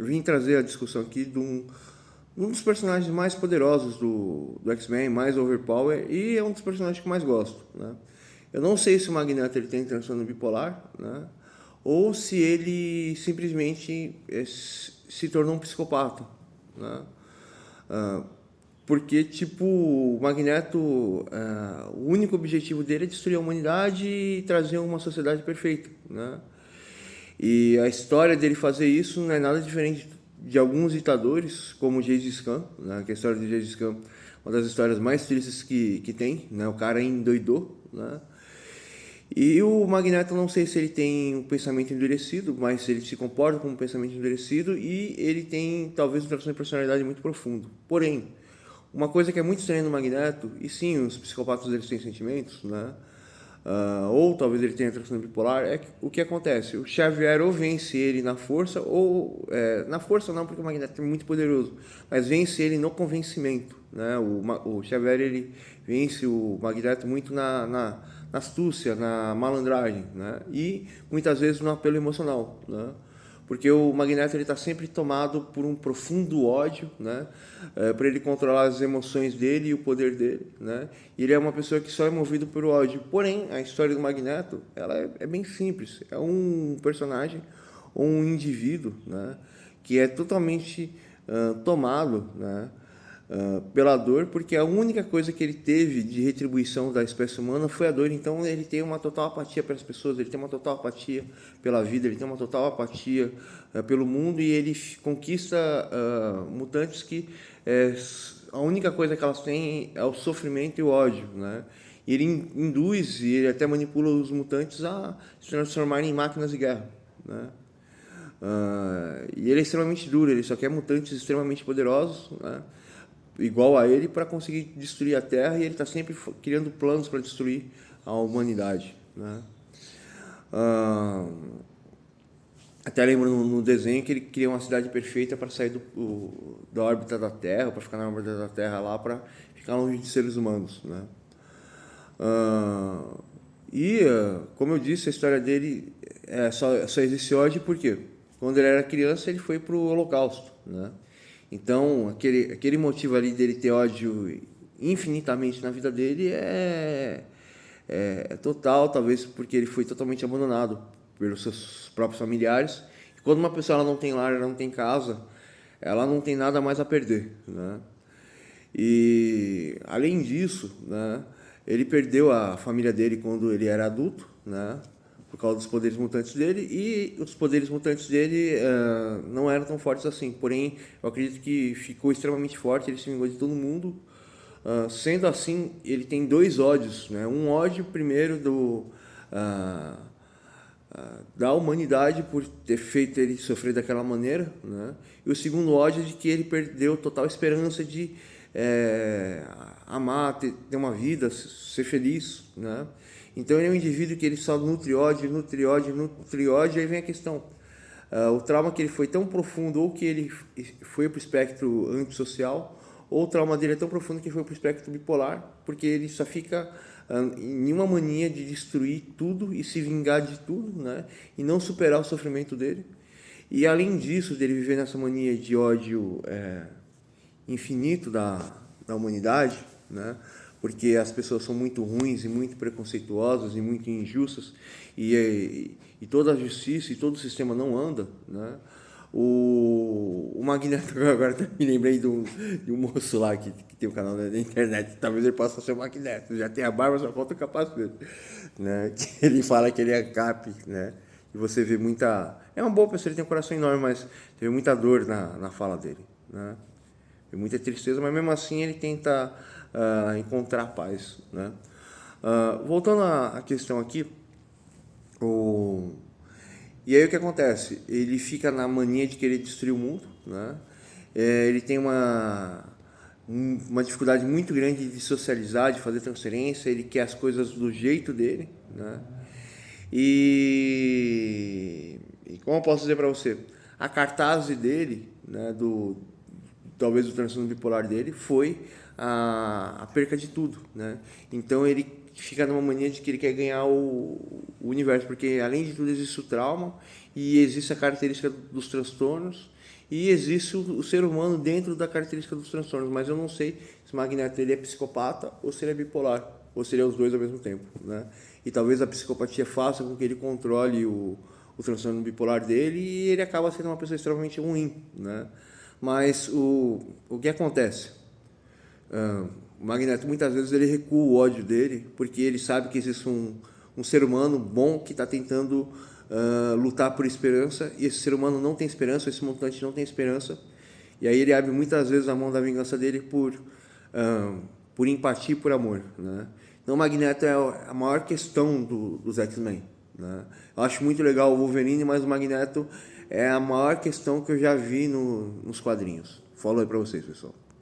vim trazer a discussão aqui de um dos personagens mais poderosos do X-Men, mais overpower, e é um dos personagens que eu mais gosto, né? Eu não sei se o Magneto ele tem transtorno bipolar, né? Ou se ele simplesmente se tornou um psicopata, né? Ah, porque, tipo, o Magneto, o único objetivo dele é destruir a humanidade e trazer uma sociedade perfeita, né? E a história dele fazer isso não é nada diferente de alguns ditadores, como o Gengis Khan, né? Que a história de Gengis Khan é uma das histórias mais tristes que tem, né? O cara endoidou, né? E o Magneto, não sei se ele tem um pensamento endurecido, mas ele se comporta como um pensamento endurecido e ele tem talvez um traço de personalidade muito profundo. Porém, uma coisa que é muito estranha no Magneto, e sim, os psicopatas eles têm sentimentos, né? Ou talvez ele tenha transtorno bipolar, é que, o que acontece? O Xavier ou vence ele na força, ou na força não, porque o Magneto é muito poderoso, mas vence ele no convencimento, né? O Xavier ele vence o Magneto muito na astúcia, na malandragem, né? E muitas vezes no apelo emocional, né? Porque o Magneto ele está sempre tomado por um profundo ódio, né? Para ele controlar as emoções dele e o poder dele, né? E ele é uma pessoa que só é movido por ódio. Porém, a história do Magneto, ela é bem simples. É um personagem ou um indivíduo, né? Que é totalmente tomado, né? Pela dor, porque a única coisa que ele teve de retribuição da espécie humana foi a dor. Então ele tem uma total apatia pelas pessoas, ele tem uma total apatia pela vida, ele tem uma total apatia pelo mundo e ele conquista mutantes que a única coisa que elas têm é o sofrimento e o ódio, né? E ele induz e ele até manipula os mutantes a se transformarem em máquinas de guerra, né? E ele é extremamente duro, ele só quer mutantes extremamente poderosos, né? Igual a ele para conseguir destruir a Terra e ele está sempre criando planos para destruir a humanidade, né? Ah, Até lembro no desenho que ele cria uma cidade perfeita para sair da órbita da Terra, para ficar na órbita da Terra lá, para ficar longe de seres humanos, né? Ah, como eu disse, a história dele só existe hoje porque quando ele era criança ele foi para o Holocausto, né? Então aquele motivo ali dele ter ódio infinitamente na vida dele é total, talvez porque ele foi totalmente abandonado pelos seus próprios familiares. E quando uma pessoa ela não tem lar, ela não tem casa, ela não tem nada mais a perder, né? E além disso, né, ele perdeu a família dele quando ele era adulto, né, por causa dos poderes mutantes dele, e os poderes mutantes dele não eram tão fortes assim. Porém, eu acredito que ficou extremamente forte, ele se vingou de todo mundo. Sendo assim, ele tem dois ódios, né? Um ódio primeiro uh, da humanidade por ter feito ele sofrer daquela maneira, né? E o segundo ódio de que ele perdeu total esperança de amar, ter uma vida, ser feliz, né? Então ele é um indivíduo que ele só nutre ódio, nutre ódio, nutre ódio, e aí vem a questão. O trauma que ele foi tão profundo, ou que ele foi para o espectro antissocial, ou o trauma dele é tão profundo que foi para o espectro bipolar, porque ele só fica em uma mania de destruir tudo e se vingar de tudo, né? E não superar o sofrimento dele. E além disso, dele viver nessa mania de ódio infinito da humanidade, né? Porque as pessoas são muito ruins e muito preconceituosas e muito injustas e toda a justiça e todo o sistema não anda, né? O Magneto, agora me lembrei de um moço lá que tem um canal da internet, talvez ele possa ser o Magneto, já tem a barba, só falta o capacete, né? Que ele fala que ele é Cap, né? E você vê muita... É uma boa pessoa, ele tem um coração enorme, mas você vê muita dor na fala dele, né? Tem muita tristeza, mas mesmo assim ele tenta encontrar paz, né? Voltando à questão aqui, e aí o que acontece? Ele fica na mania de querer destruir o mundo, né? Ele tem uma dificuldade muito grande de socializar, de fazer transferência, ele quer as coisas do jeito dele, né? E como eu posso dizer para você, a cartaz dele, né, talvez o transtorno bipolar dele, foi a perca de tudo, né? Então ele fica numa mania de que ele quer ganhar o universo, porque além de tudo existe o trauma e existe a característica dos transtornos e existe o ser humano dentro da característica dos transtornos, mas eu não sei se o Magneto ele é psicopata ou se ele é bipolar, ou se ele é os dois ao mesmo tempo, né? E talvez a psicopatia faça com que ele controle o transtorno bipolar dele e ele acaba sendo uma pessoa extremamente ruim, né? Mas o que acontece? O Magneto muitas vezes ele recua o ódio dele porque ele sabe que existe um ser humano bom que está tentando lutar por esperança e esse ser humano não tem esperança, esse mutante não tem esperança e aí ele abre muitas vezes a mão da vingança dele por empatia e por amor, né? Então o Magneto é a maior questão dos X-Men, né? Eu acho muito legal o Wolverine, mas o Magneto é a maior questão que eu já vi nos quadrinhos. Falo aí pra vocês, pessoal.